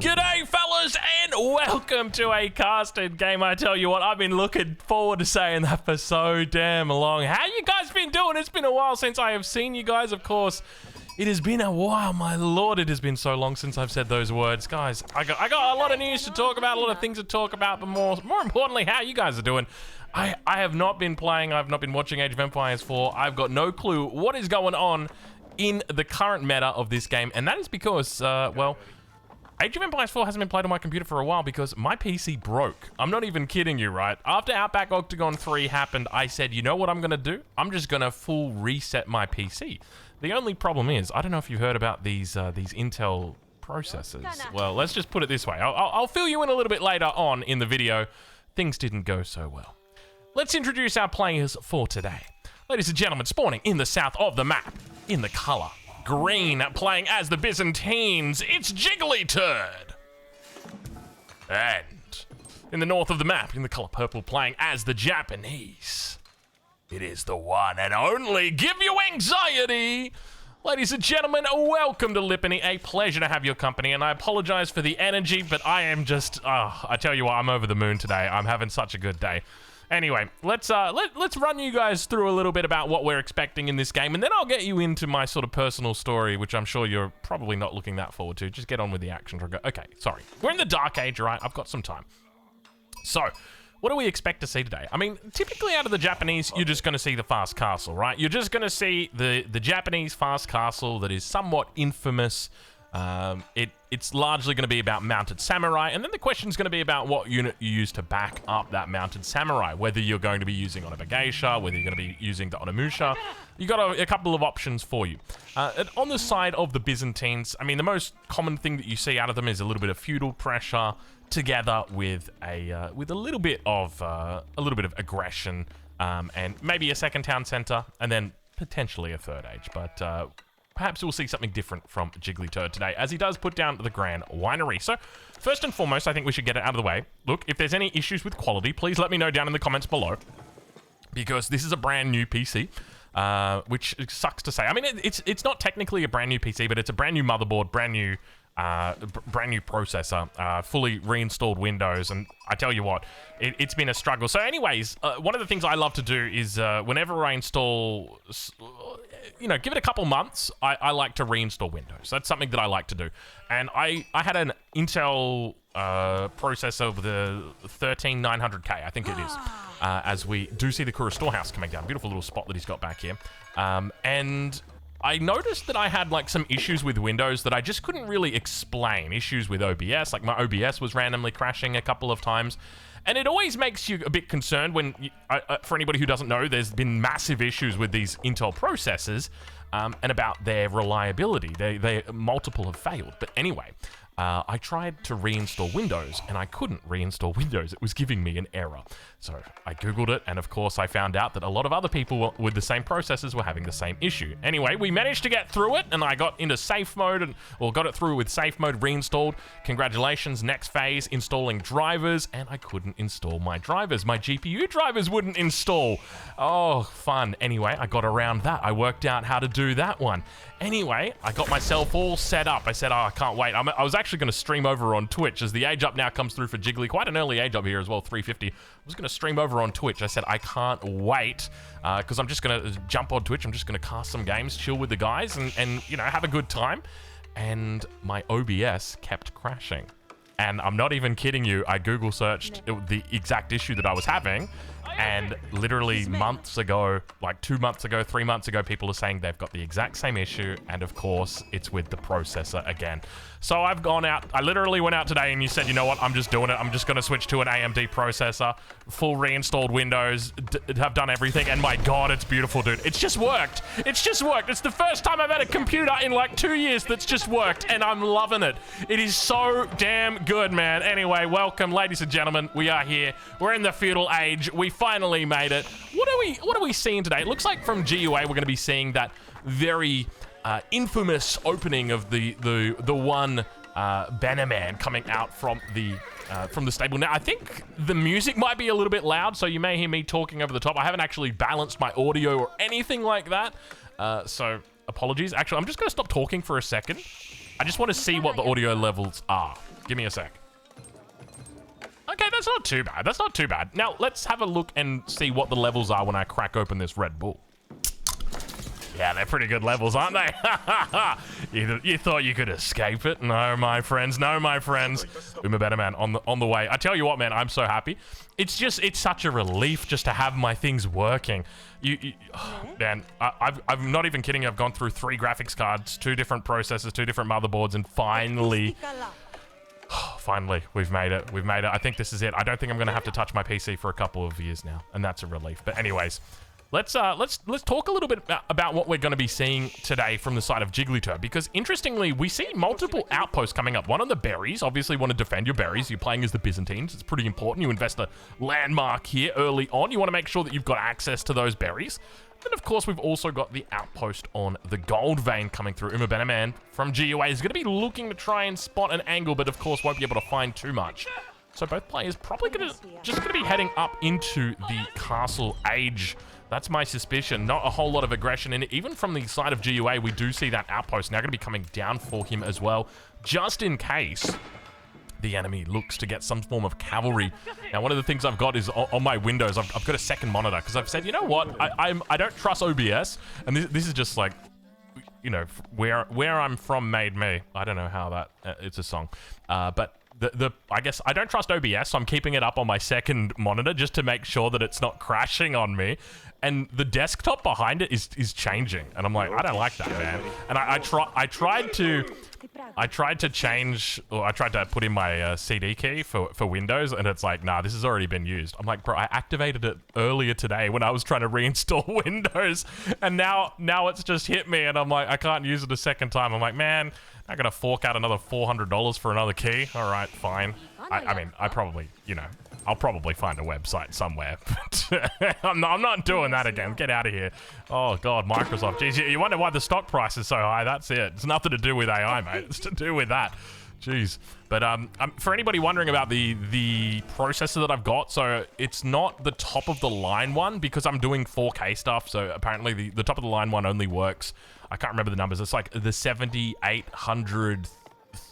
G'day fellas and welcome to a casted game. I tell you what, I've been looking forward to saying that for so damn long. How you guys been doing? It's been a while since I have seen you guys, of course. It has been a while, my lord, it has been so long since I've said those words. Guys, I got a lot of news to talk about, a lot of things to talk about, but more importantly, how you guys are doing. I have not been playing, I've not been watching Age of Empires 4. I've got no clue what is going on in the current meta of this game, and that is because, well, Age of Empires 4 hasn't been played on my computer for a while because my PC broke. I'm not even kidding you, right? After Outback Octagon 3 happened, I said, you know what I'm gonna do? I'm just gonna full reset my PC. The only problem is, I don't know if you've heard about these Intel processors. Well, let's just put it this way. I'll fill you in a little bit later on in the video. Things didn't go so well. Let's introduce our players for today. Ladies and gentlemen, spawning in the south of the map, in the color green, playing as the Byzantines, it's Jiggly Turd. And in the north of the map, in the color purple, playing as the Japanese, it is the one and only Give You Anxiety. Ladies and gentlemen, welcome to Lippany. A pleasure to have your company, and I apologize for the energy, but I am just, I tell you what, I'm over the moon today. I'm having such a good day. Anyway, let's run you guys through a little bit about what we're expecting in this game, and then I'll get you into my sort of personal story, which I'm sure you're probably not looking that forward to. Just get on with the action. Okay, sorry. We're in the Dark Age, right? I've got some time. So, what do we expect to see today? I mean, typically out of the Japanese, you're just going to see the fast castle, right? You're just going to see the Japanese fast castle that is somewhat infamous. It's largely going to be about mounted samurai, and then the question is going to be about what unit you use to back up that mounted samurai, whether you're going to be using Onabageisha, whether you're going to be using the Onamusha. You got a couple of options for you. And on the side of the Byzantines, I mean, the most common thing that you see out of them is a little bit of feudal pressure, together with a little bit of aggression, and maybe a second town center, and then potentially a third age, but perhaps we'll see something different from Jiggly Turd today, as he does put down the Grand Winery. So, first and foremost, I think we should get it out of the way. Look, if there's any issues with quality, please let me know down in the comments below, because this is a brand new PC, which sucks to say. I mean, it's not technically a brand new PC, but it's a brand new motherboard, brand new processor, fully reinstalled Windows, and I tell you what, it's been a struggle. So anyways, one of the things I love to do is whenever I install, you know, give it a couple months, I like to reinstall Windows. That's something that I like to do. And I had an Intel processor with a 13900K, I think it is, as we do see the Kura Storehouse coming down. Beautiful little spot that he's got back here. And I noticed that I had like some issues with Windows that I just couldn't really explain. Issues with OBS, like my OBS was randomly crashing a couple of times. And it always makes you a bit concerned when, for anybody who doesn't know, there's been massive issues with these Intel processors and about their reliability. They multiple have failed. But anyway, I tried to reinstall Windows, and I couldn't reinstall Windows. It was giving me an error. So I Googled it, and of course I found out that a lot of other people with the same processors were having the same issue. Anyway, we managed to get through it, and I got into safe mode, or got it through with safe mode reinstalled. Congratulations, next phase, installing drivers, and I couldn't install my drivers. My GPU drivers wouldn't install. Oh, fun. Anyway, I got around that. I worked out how to do that one. Anyway, I got myself all set up. I said, oh, I can't wait. I was actually going to stream over on Twitch, as the age up now comes through for Jiggly. Quite an early age up here as well, 350. I was going to stream over on Twitch. I said, I can't wait, because I'm just going to jump on Twitch. I'm just going to cast some games, chill with the guys, and you know, have a good time. And my OBS kept crashing. And I'm not even kidding you. I Google searched the exact issue that I was having, and literally months ago, like 2 months ago, 3 months ago, people are saying they've got the exact same issue, and of course, it's with the processor again. So I've gone out, I literally went out today and you said, you know what, I'm just doing it. I'm just going to switch to an AMD processor, full reinstalled Windows, have done everything, and my God, it's beautiful, dude. It's just worked. It's just worked. It's the first time I've had a computer in like 2 years that's just worked, and I'm loving it. It is so damn good, man. Anyway, welcome, ladies and gentlemen. We are here. We're in the feudal age. We finally made it. What are we seeing today? It looks like from GUA we're going to be seeing that very infamous opening of the one Bannerman coming out from the stable. Now, I think the music might be a little bit loud, so you may hear me talking over the top. I haven't actually balanced my audio or anything like that, so apologies. Actually, I'm just going to stop talking for a second. I just want to see what the audio levels are. Give me a sec. Okay, that's not too bad. That's not too bad. Now, let's have a look and see what the levels are when I crack open this Red Bull. Yeah, they're pretty good levels, aren't they? You thought you could escape it? No, my friends. No, my friends. Better man on the way. I tell you what, man, I'm so happy. It's such a relief just to have my things working. Man, I'm not even kidding. I've gone through 3 graphics cards, 2 different processors, 2 different motherboards, and finally, we've made it. We've made it. I think this is it. I don't think I'm going to have to touch my PC for a couple of years now, and that's a relief. But anyways, let's talk a little bit about what we're going to be seeing today from the side of Jigglytuff, because interestingly, we see multiple outposts coming up. One on the berries. Obviously, you want to defend your berries. You're playing as the Byzantines. It's pretty important. You invest a landmark here early on. You want to make sure that you've got access to those berries. Then, of course, we've also got the outpost on the gold vein coming through. Man from GUA is going to be looking to try and spot an angle, but of course won't be able to find too much. So both players probably going to be heading up into the castle age. That's my suspicion. Not a whole lot of aggression in it. Even from the side of GUA, we do see that outpost now going to be coming down for him as well, just in case the enemy looks to get some form of cavalry. Now, one of the things I've got is on my Windows, I've got a second monitor, because I've said, you know what, I don't trust OBS, and this is just like, you know, where I'm from made me. I don't know how that, it's a song, but I guess I don't trust OBS, so I'm keeping it up on my second monitor just to make sure that it's not crashing on me. And the desktop behind it is changing, and I'm like, I don't like that, man. And I tried to change, or I tried to put in my CD key for Windows, and it's like, nah, this has already been used. I'm like, bro, I activated it earlier today when I was trying to reinstall Windows, and now it's just hit me, and I'm like, I can't use it a second time. I'm like, man, I'm gonna fork out another $400 for another key. All right, fine. I mean, I probably, you know, I'll probably find a website somewhere, but I'm not doing that again. Get out of here. Oh, God, Microsoft. Jeez, you wonder why the stock price is so high. That's it. It's nothing to do with AI, mate. It's to do with that. Jeez. But for anybody wondering about the processor that I've got, so it's not the top of the line one because I'm doing 4K stuff. So apparently the top of the line one only works. I can't remember the numbers. It's like the 7800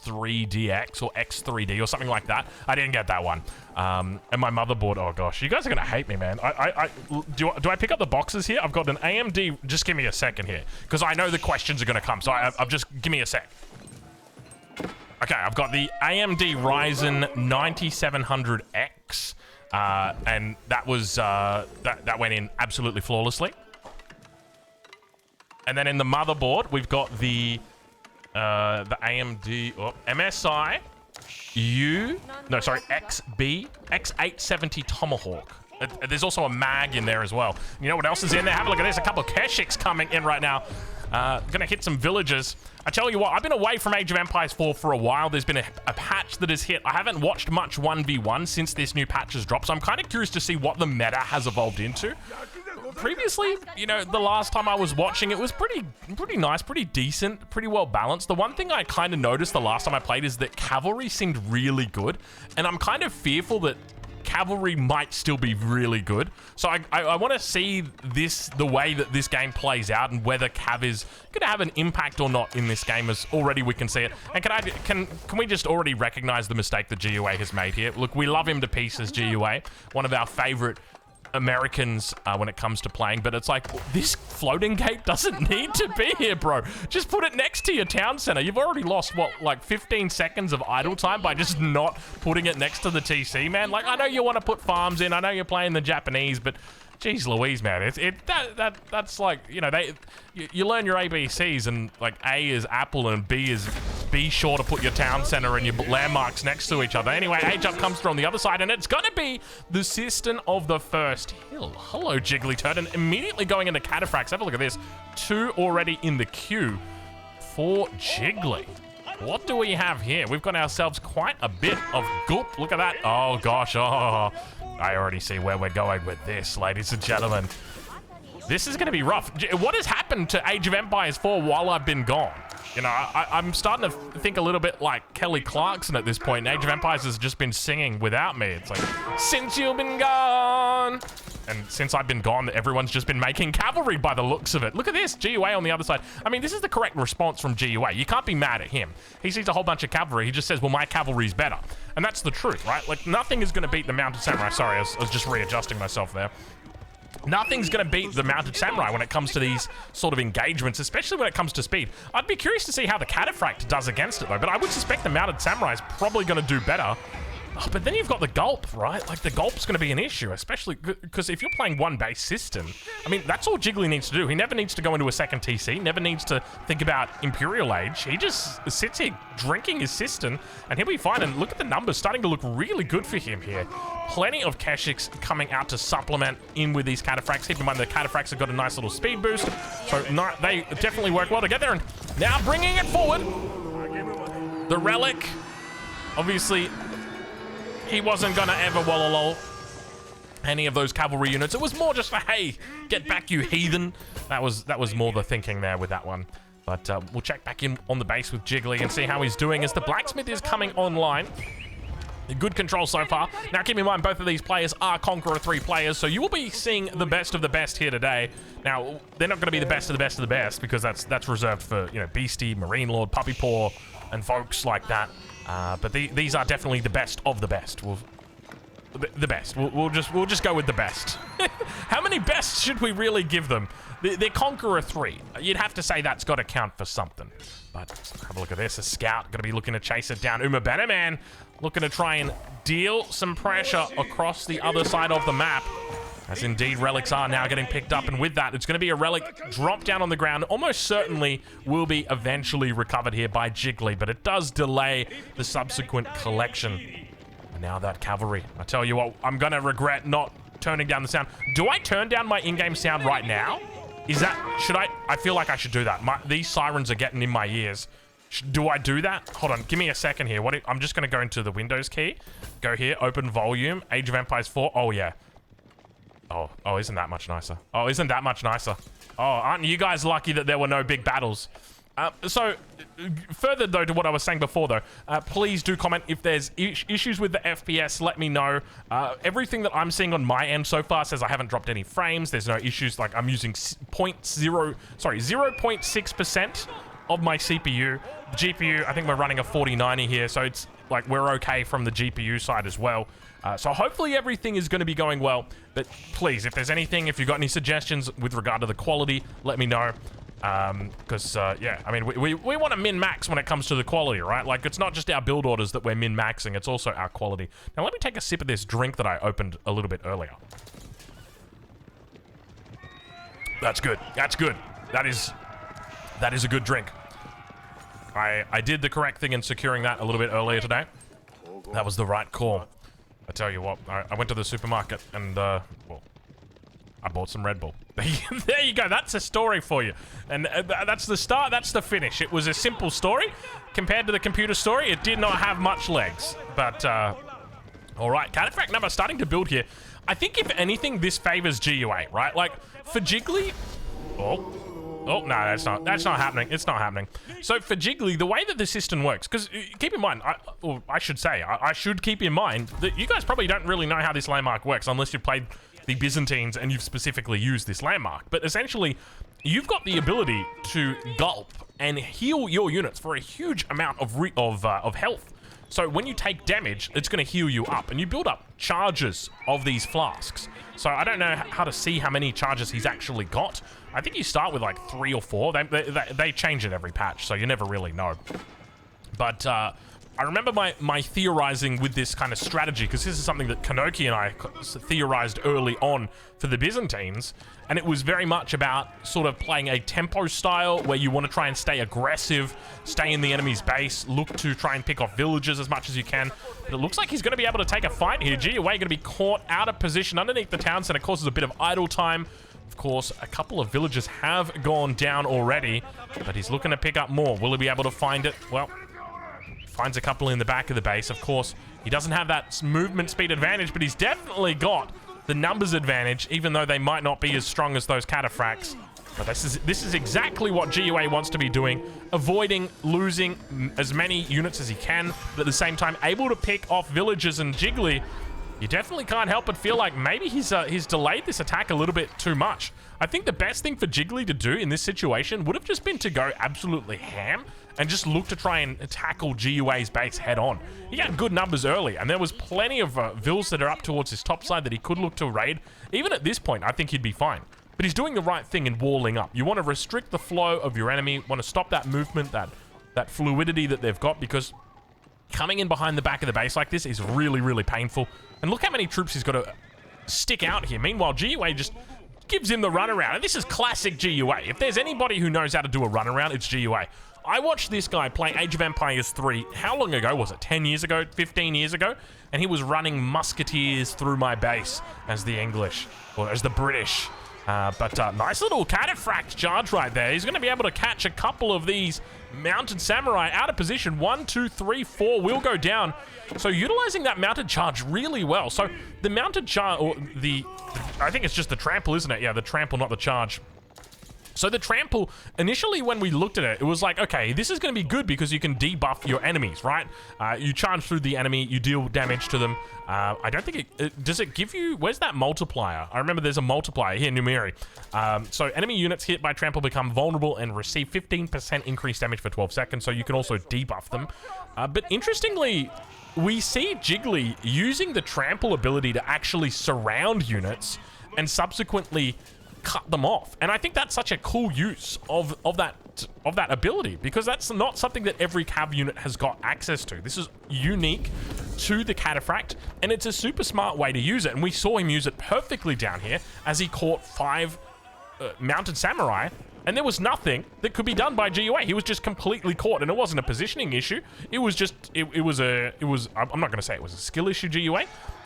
3DX or X3D or something like that. I didn't get that one. And my motherboard, oh gosh, you guys are gonna hate me, man. Do I pick up the boxes here? I've got an AMD, just give me a second here, because I know the questions are gonna come, so I've just, give me a sec. Okay, I've got the AMD Ryzen 9700X, and that was, that went in absolutely flawlessly. And then in the motherboard, we've got the AMD MSI XB X870 Tomahawk. There's also a mag in there as well. You know what else is in there? Have a look at this. A couple of Keshiks coming in right now. Gonna hit some villagers. I tell you what, I've been away from Age of Empires 4 for a while. There's been a patch that has hit. I haven't watched much 1v1 since this new patch has dropped, so I'm kind of curious to see what the meta has evolved into. Previously, you know, the last time I was watching, it was pretty nice, pretty decent, pretty well balanced. The one thing I kind of noticed the last time I played is that cavalry seemed really good, and I'm kind of fearful that cavalry might still be really good. So I want to see the way that this game plays out and whether cav is going to have an impact or not in this game, as already we can see it. And can we just already recognize the mistake that GUA has made here? Look, we love him to pieces, GUA, one of our favorite Americans when it comes to playing, but it's like, this floating gate doesn't need to be here, bro. Just put it next to your town center. You've already lost, what, like 15 seconds of idle time by just not putting it next to the TC, man. Like, I know you want to put farms in, I know you're playing the Japanese, but jeez Louise, man, that's like, you know, you learn your ABCs, and like A is apple and B is be sure to put your town center and your landmarks next to each other. Anyway, Age Up comes through on the other side, and it's gonna be the Cistern of the First Hill. Hello, Jigglytuff, and immediately going into Cataphracts. Have a look at this. 2 already in the queue for Jiggly. What do we have here? We've got ourselves quite a bit of goop. Look at that. Oh gosh, oh. I already see where we're going with this, ladies and gentlemen. This is going to be rough. What has happened to Age of Empires 4 while I've been gone? You know, I'm starting to think a little bit like Kelly Clarkson at this point. Age of Empires has just been singing without me. It's like, since you've been gone. And since I've been gone, everyone's just been making cavalry by the looks of it. Look at this, GUA on the other side. I mean, this is the correct response from GUA. You can't be mad at him. He sees a whole bunch of cavalry. He just says, well, my cavalry's better. And that's the truth, right? Like, nothing is going to beat the Mounted Samurai. Sorry, I was just readjusting myself there. Nothing's going to beat the Mounted Samurai when it comes to these sort of engagements, especially when it comes to speed. I'd be curious to see how the Cataphract does against it, though, but I would suspect the Mounted Samurai is probably going to do better. Oh, but then you've got the Gulp, right? Like, the Gulp's going to be an issue, especially because if you're playing one base system, I mean, that's all Jiggly needs to do. He never needs to go into a second TC, never needs to think about Imperial Age. He just sits here drinking his system, and he'll be fine. And look at the numbers starting to look really good for him here. Plenty of Keshiks coming out to supplement in with these Cataphracts. Keep in mind the Cataphracts have got a nice little speed boost, so they definitely work well together. And now bringing it forward, the Relic, obviously, he wasn't gonna ever wallalow any of those cavalry units. It was more just a, hey, get back, you heathen. That was more the thinking there with that one. But we'll check back in on the base with Jiggly and see how he's doing as the Blacksmith is coming online. Good control so far. Now, keep in mind, both of these players are Conqueror 3 players, so you will be seeing the best of the best here today. Now, they're not going to be the best of the best of the best, because that's reserved for, you know, Beastie, Marine Lord, Puppy Paw, and folks like that. But these are definitely the best of the best. The best. We'll just go with the best. How many bests should we really give them? They're Conqueror 3. You'd have to say that's got to count for something. But have a look at this. A scout going to be looking to chase it down. Uma Beneman looking to try and deal some pressure across the other side of the map. As indeed relics are now getting picked up, and with that, it's going to be a relic drop down on the ground. Almost certainly will be eventually recovered here by Jiggly, but it does delay the subsequent collection. And now that cavalry, I tell you what, I'm going to regret not turning down the sound. Do I turn down my in-game sound right now? Is that, should I feel like I should do that. These sirens are getting in my ears. Do I do that? Hold on, give me a second here. I'm just going to go into the Windows key. Go here, open volume, Age of Empires 4. Oh, yeah. Oh, isn't that much nicer? Oh, isn't that much nicer? Oh, aren't you guys lucky that there were no big battles? So, further though to what I was saying before though, please do comment if there's issues with the FPS, let me know. Everything that I'm seeing on my end so far says I haven't dropped any frames, there's no issues, like I'm using 0.6% of my CPU. The GPU, I think we're running a 4090 here, so it's like we're okay from the GPU side as well. So hopefully everything is going to be going well, but please, if there's anything, if you've got any suggestions with regard to the quality, let me know. Because, yeah, I mean, we want to min-max when it comes to the quality, right? Like, it's not just our build orders that we're min-maxing, it's also our quality. Now, let me take a sip of this drink that I opened a little bit earlier. That's good. That's good. That is a good drink. I did the correct thing in securing that a little bit earlier today. That was the right call. I tell you what, I went to the supermarket and, well, I bought some Red Bull. There you go, that's a story for you. And that's the start, that's the finish. It was a simple story. Compared to the computer story, it did not have much legs. But, all right, Cataphract number starting to build here. I think if anything, this favors GUA, right? Like, for Jiggly... Oh, no, that's not happening. It's not happening. So for Jiggly, the way that the system works, because keep in mind, I should keep in mind that you guys probably don't really know how this landmark works unless you've played the Byzantines and you've specifically used this landmark. But essentially, you've got the ability to gulp and heal your units for a huge amount of health. So when you take damage, it's going to heal you up, and you build up charges of these flasks. So I don't know how to see how many charges he's actually got. I think you start with like 3 or 4. They change it every patch, so you never really know. But I remember my theorizing with this kind of strategy, because this is something that Kanoki and I theorized early on for the Byzantines, and it was very much about sort of playing a tempo style where you want to try and stay aggressive, stay in the enemy's base, look to try and pick off villages as much as you can. But it looks like he's going to be able to take a fight here. GUA going to be caught out of position underneath the town center, causes a bit of idle time. Of course, a couple of villages have gone down already, but he's looking to pick up more. Will he be able to find it? Well, finds a couple in the back of the base. Of course, he doesn't have that movement speed advantage, but he's definitely got the numbers advantage, even though they might not be as strong as those Cataphracts. But this is exactly what GUA wants to be doing, avoiding losing as many units as he can, but at the same time able to pick off villages. And Jiggly, you definitely can't help but feel like maybe he's delayed this attack a little bit too much. I think the best thing for Jiggly to do in this situation would have just been to go absolutely ham and just look to try and tackle GUA's base head on. He had good numbers early, and there was plenty of vills that are up towards his top side that he could look to raid. Even at this point, I think he'd be fine. But he's doing the right thing in walling up. You want to restrict the flow of your enemy, want to stop that movement, that fluidity that they've got, because coming in behind the back of the base like this is really, really painful. And look how many troops he's got to stick out here. Meanwhile, GUA just gives him the runaround. And this is classic GUA. If there's anybody who knows how to do a runaround, it's GUA. I watched this guy play Age of Empires 3. How long ago was it? 10 years ago? 15 years ago? And he was running musketeers through my base as the English, or as the British. But nice little cataphract charge right there. He's going to be able to catch a couple of these mounted samurai out of position. 1, 2, 3, 4 will go down. So utilizing that mounted charge really well. So the mounted charge, or I think it's just the trample, isn't it? Yeah, the trample, not the charge. So the trample, initially when we looked at it, it was like, okay, this is going to be good because you can debuff your enemies, right? You charge through the enemy, you deal damage to them. I don't think does it give you, where's that multiplier? I remember there's a multiplier here, Numeri. So enemy units hit by trample become vulnerable and receive 15% increased damage for 12 seconds, so you can also debuff them. But interestingly, we see Jiggly using the trample ability to actually surround units and subsequently cut them off. And I think that's such a cool use of that ability, because that's not something that every cav unit has got access to. This is unique to the cataphract, and it's a super smart way to use it. And we saw him use it perfectly down here as he caught 5 mounted samurai, and there was nothing that could be done by GUA. He was just completely caught, and it wasn't a positioning issue. It was just, I'm not going to say it was a skill issue, GUA.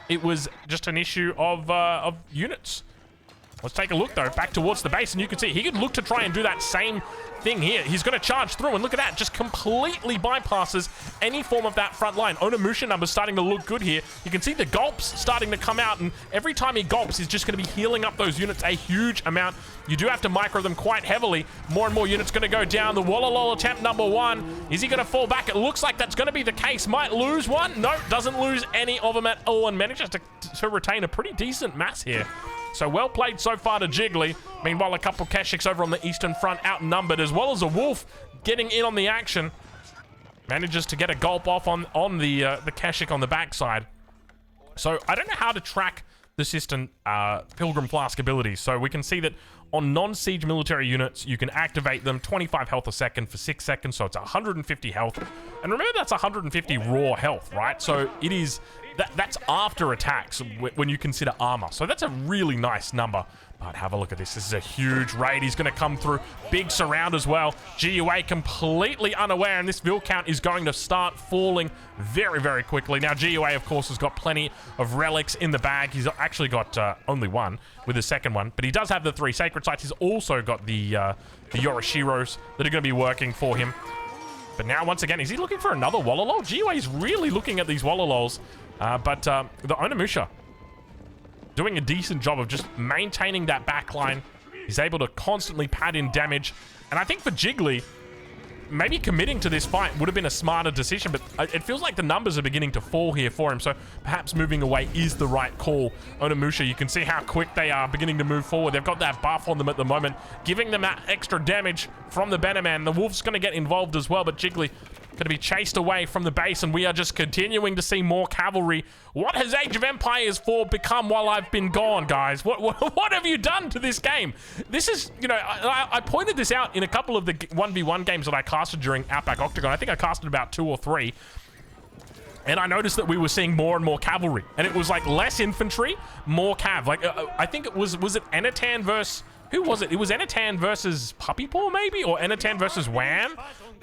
It was just an issue of units. Let's take a look, though, back towards the base, and you can see he could look to try and do that same thing here. He's going to charge through, and look at that, just completely bypasses any form of that front line. Onimusha numbers starting to look good here. You can see the gulps starting to come out, and every time he gulps, he's just going to be healing up those units a huge amount. You do have to micro them quite heavily. More and more units going to go down. The Wallalol attempt number 1. Is he going to fall back? It looks like that's going to be the case. Might lose one. No, doesn't lose any of them at all, and manages to retain a pretty decent mass here. So well played so far to Jiggly. Meanwhile, a couple Keshiks over on the eastern front outnumbered, as well as a Wolf getting in on the action. Manages to get a gulp off on the Keshik on the backside. So I don't know how to track the system Pilgrim Flask abilities. So we can see that on non-siege military units, you can activate them 25 health a second for 6 seconds, so it's 150 health. And remember, that's 150 raw health, right? So it is, that's after attacks when you consider armor. So that's a really nice number. But have a look at this. This is a huge raid. He's going to come through. Big surround as well. GUA completely unaware, and this Vil count is going to start falling very, very quickly. Now, GUA, of course, has got plenty of relics in the bag. He's actually got only one with the second one, but he does have the 3 sacred sites. He's also got the Yoroshiros that are going to be working for him. But now, once again, is he looking for another Wallalol? GUA is really looking at these Wallalols, but the Onimusha doing a decent job of just maintaining that backline. He's able to constantly pad in damage. And I think for Jiggly, maybe committing to this fight would have been a smarter decision, but it feels like the numbers are beginning to fall here for him, so perhaps moving away is the right call. Onimusha, you can see how quick they are beginning to move forward. They've got that buff on them at the moment, giving them that extra damage from the Bannerman. The Wolf's going to get involved as well, but Jiggly going to be chased away from the base, and we are just continuing to see more cavalry. What has Age of Empires 4 become while I've been gone, guys? What have you done to this game? This is, you know, I pointed this out in a couple of the 1v1 games that I casted during Outback Octagon. I think I casted about 2 or 3. And I noticed that we were seeing more and more cavalry. And it was like less infantry, more cav. Like, I think it was it Enatan versus... Who was it? It was Enatan versus Puppy Paw, maybe? Or Enatan versus Wham?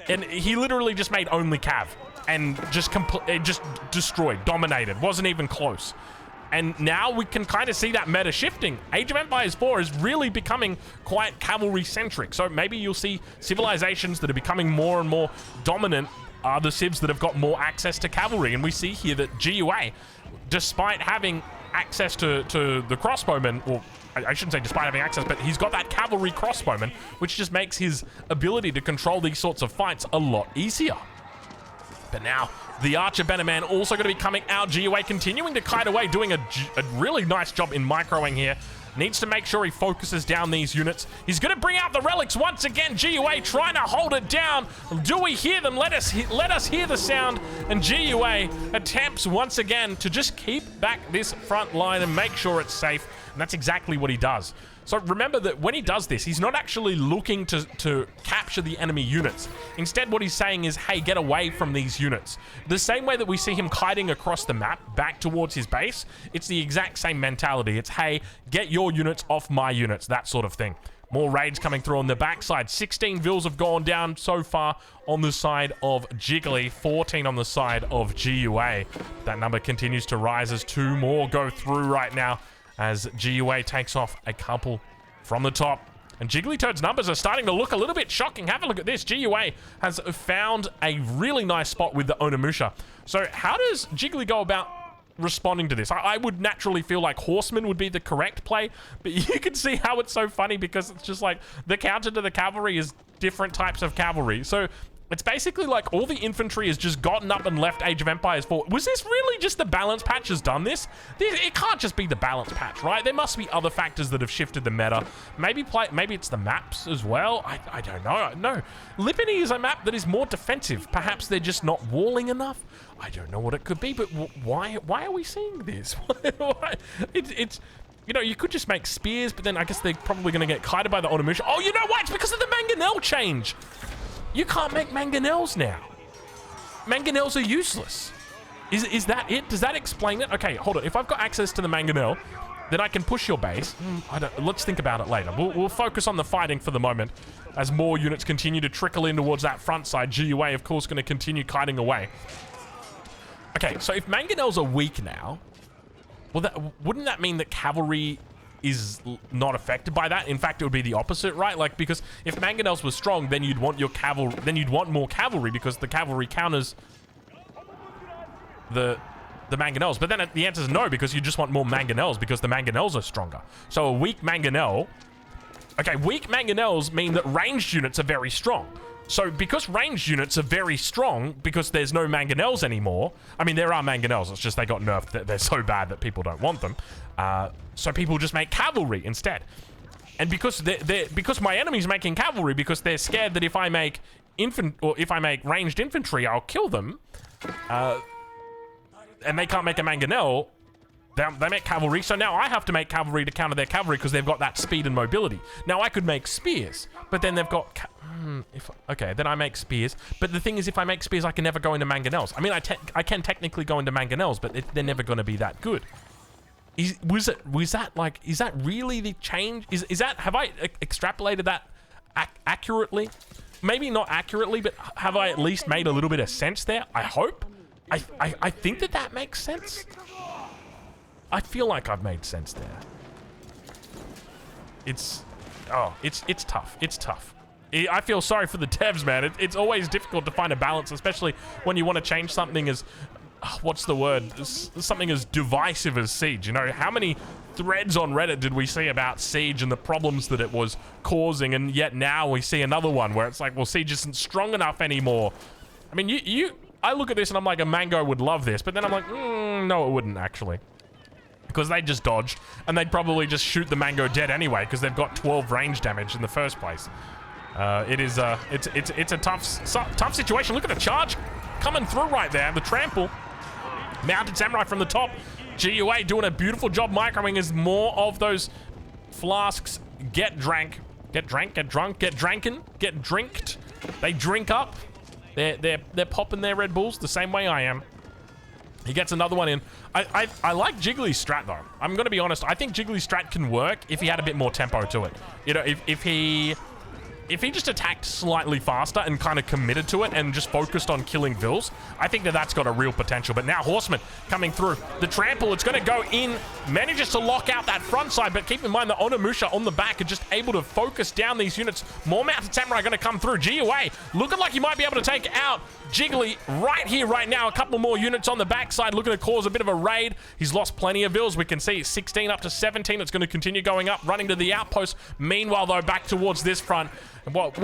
And he literally just made only cav. And just destroyed, dominated. Wasn't even close. And now we can kind of see that meta shifting. Age of Empires 4 is really becoming quite cavalry-centric. So maybe you'll see civilizations that are becoming more and more dominant are the civs that have got more access to cavalry. And we see here that GUA, despite having access to the crossbowmen, or I shouldn't say despite having access, but he's got that cavalry crossbowman, which just makes his ability to control these sorts of fights a lot easier. But now, the Archer Bannerman also going to be coming out. GUA continuing to kite away, doing a really nice job in microing here. Needs to make sure he focuses down these units. He's going to bring out the relics once again. GUA trying to hold it down. Do we hear them? Let us hear the sound. And GUA attempts once again to just keep back this front line and make sure it's safe. And that's exactly what he does. So remember that when he does this, he's not actually looking to capture the enemy units. Instead, what he's saying is, hey, get away from these units. The same way that we see him kiting across the map back towards his base, it's the exact same mentality. It's, hey, get your units off my units, that sort of thing. More raids coming through on the backside. 16 vills have gone down so far on the side of Jiggly, 14 on the side of GUA. That number continues to rise as 2 more go through right now, as GUA takes off a couple from the top. And Jigglytoad's numbers are starting to look a little bit shocking. Have a look at this. GUA has found a really nice spot with the Onimusha. So how does Jiggly go about responding to this? I would naturally feel like Horseman would be the correct play, but you can see how it's so funny because it's just like the counter to the cavalry is different types of cavalry. So it's basically like all the infantry has just gotten up and left Age of Empires 4. Was this really just the balance patch has done this? It can't just be the balance patch, right? There must be other factors that have shifted the meta. Maybe it's the maps as well. I don't know. No, Lipany is a map that is more defensive. Perhaps they're just not walling enough. I don't know what it could be, but why are we seeing this? It's you know, you could just make spears, but then I guess they're probably going to get kited by the Onimusha. Oh, you know what? It's because of the mangonel change. You can't make mangonels now. Mangonels are useless. Is that it? Does that explain it? Okay, hold on. If I've got access to the mangonel, then I can push your base. Let's think about it later. We'll focus on the fighting for the moment as more units continue to trickle in towards that front side. GUA, of course, going to continue kiting away. Okay, so if mangonels are weak now, well, wouldn't that mean that cavalry is not affected by that? In fact, it would be the opposite, right? Like, because if mangonels were strong, then you'd want your cavalry, then you'd want more cavalry because the cavalry counters the mangonels. But then the answer is no, because you just want more mangonels because the mangonels are stronger. So a weak mangonel. Okay, weak mangonels mean that ranged units are very strong. So because ranged units are very strong, because there's no mangonels anymore. I mean, there are mangonels. It's just they got nerfed. They're so bad that people don't want them. So people just make cavalry instead. And because because my enemy's making cavalry, because they're scared that if I make ranged infantry, I'll kill them. And they can't make a mangonel. They make cavalry, so now I have to make cavalry to counter their cavalry because they've got that speed and mobility. Now I could make spears, but then they've got... okay, then I make spears. But the thing is, if I make spears, I can never go into mangonels. I mean, I can technically go into mangonels, but they're never going to be that good. Was that really the change? Have I extrapolated that accurately? Maybe not accurately, but have I at least made a little bit of sense there? I hope. I think that makes sense. I feel like I've made sense there. It's tough. It's tough. I feel sorry for the devs, man. It's always difficult to find a balance, especially when you want to change something as, what's the word? Something as divisive as Siege. You know, how many threads on Reddit did we see about Siege and the problems that it was causing, and yet now we see another one where it's like, well, Siege isn't strong enough anymore. I mean, I look at this and I'm like, a Mango would love this, but then I'm like, no, it wouldn't actually. Because they just dodged, and they'd probably just shoot the Mango dead anyway, because they've got 12 range damage in the first place. It's a tough situation. Look at the charge coming through right there. The trample. Mounted Samurai from the top. GUA doing a beautiful job microing as more of those flasks get drank. Get drank, get drunk, get drankin', get drinked. They drink up. They're popping their Red Bulls the same way I am. He gets another one in. I like Jiggly's strat, though. I'm going to be honest. I think Jiggly's strat can work if he had a bit more tempo to it. You know, if he if he just attacked slightly faster and kind of committed to it and just focused on killing Vils, I think that that's got a real potential. But now Horseman coming through. The trample, it's going to go in, manages to lock out that front side, but keep in mind the Onimusha on the back are just able to focus down these units. More Mounted Samurai going to come through. GUA looking like he might be able to take out Jiggly right here, right now. A couple more units on the backside looking to cause a bit of a raid. He's lost plenty of Vils. We can see 16 up to 17. It's going to continue going up, running to the outpost. Meanwhile, though, back towards this front. What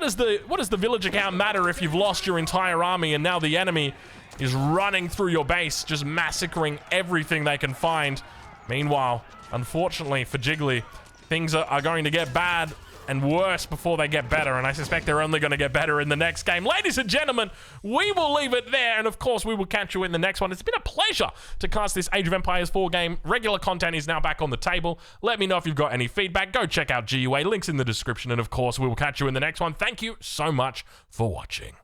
does the village account matter if you've lost your entire army and now the enemy is running through your base, just massacring everything they can find? Meanwhile, unfortunately for Jiggly, things are going to get bad and worse before they get better, and I suspect they're only going to get better in the next game. Ladies and gentlemen, we will leave it there, and of course, we will catch you in the next one. It's been a pleasure to cast this Age of Empires 4 game. Regular content is now back on the table. Let me know if you've got any feedback. Go check out GUA, links in the description, and of course, we will catch you in the next one. Thank you so much for watching.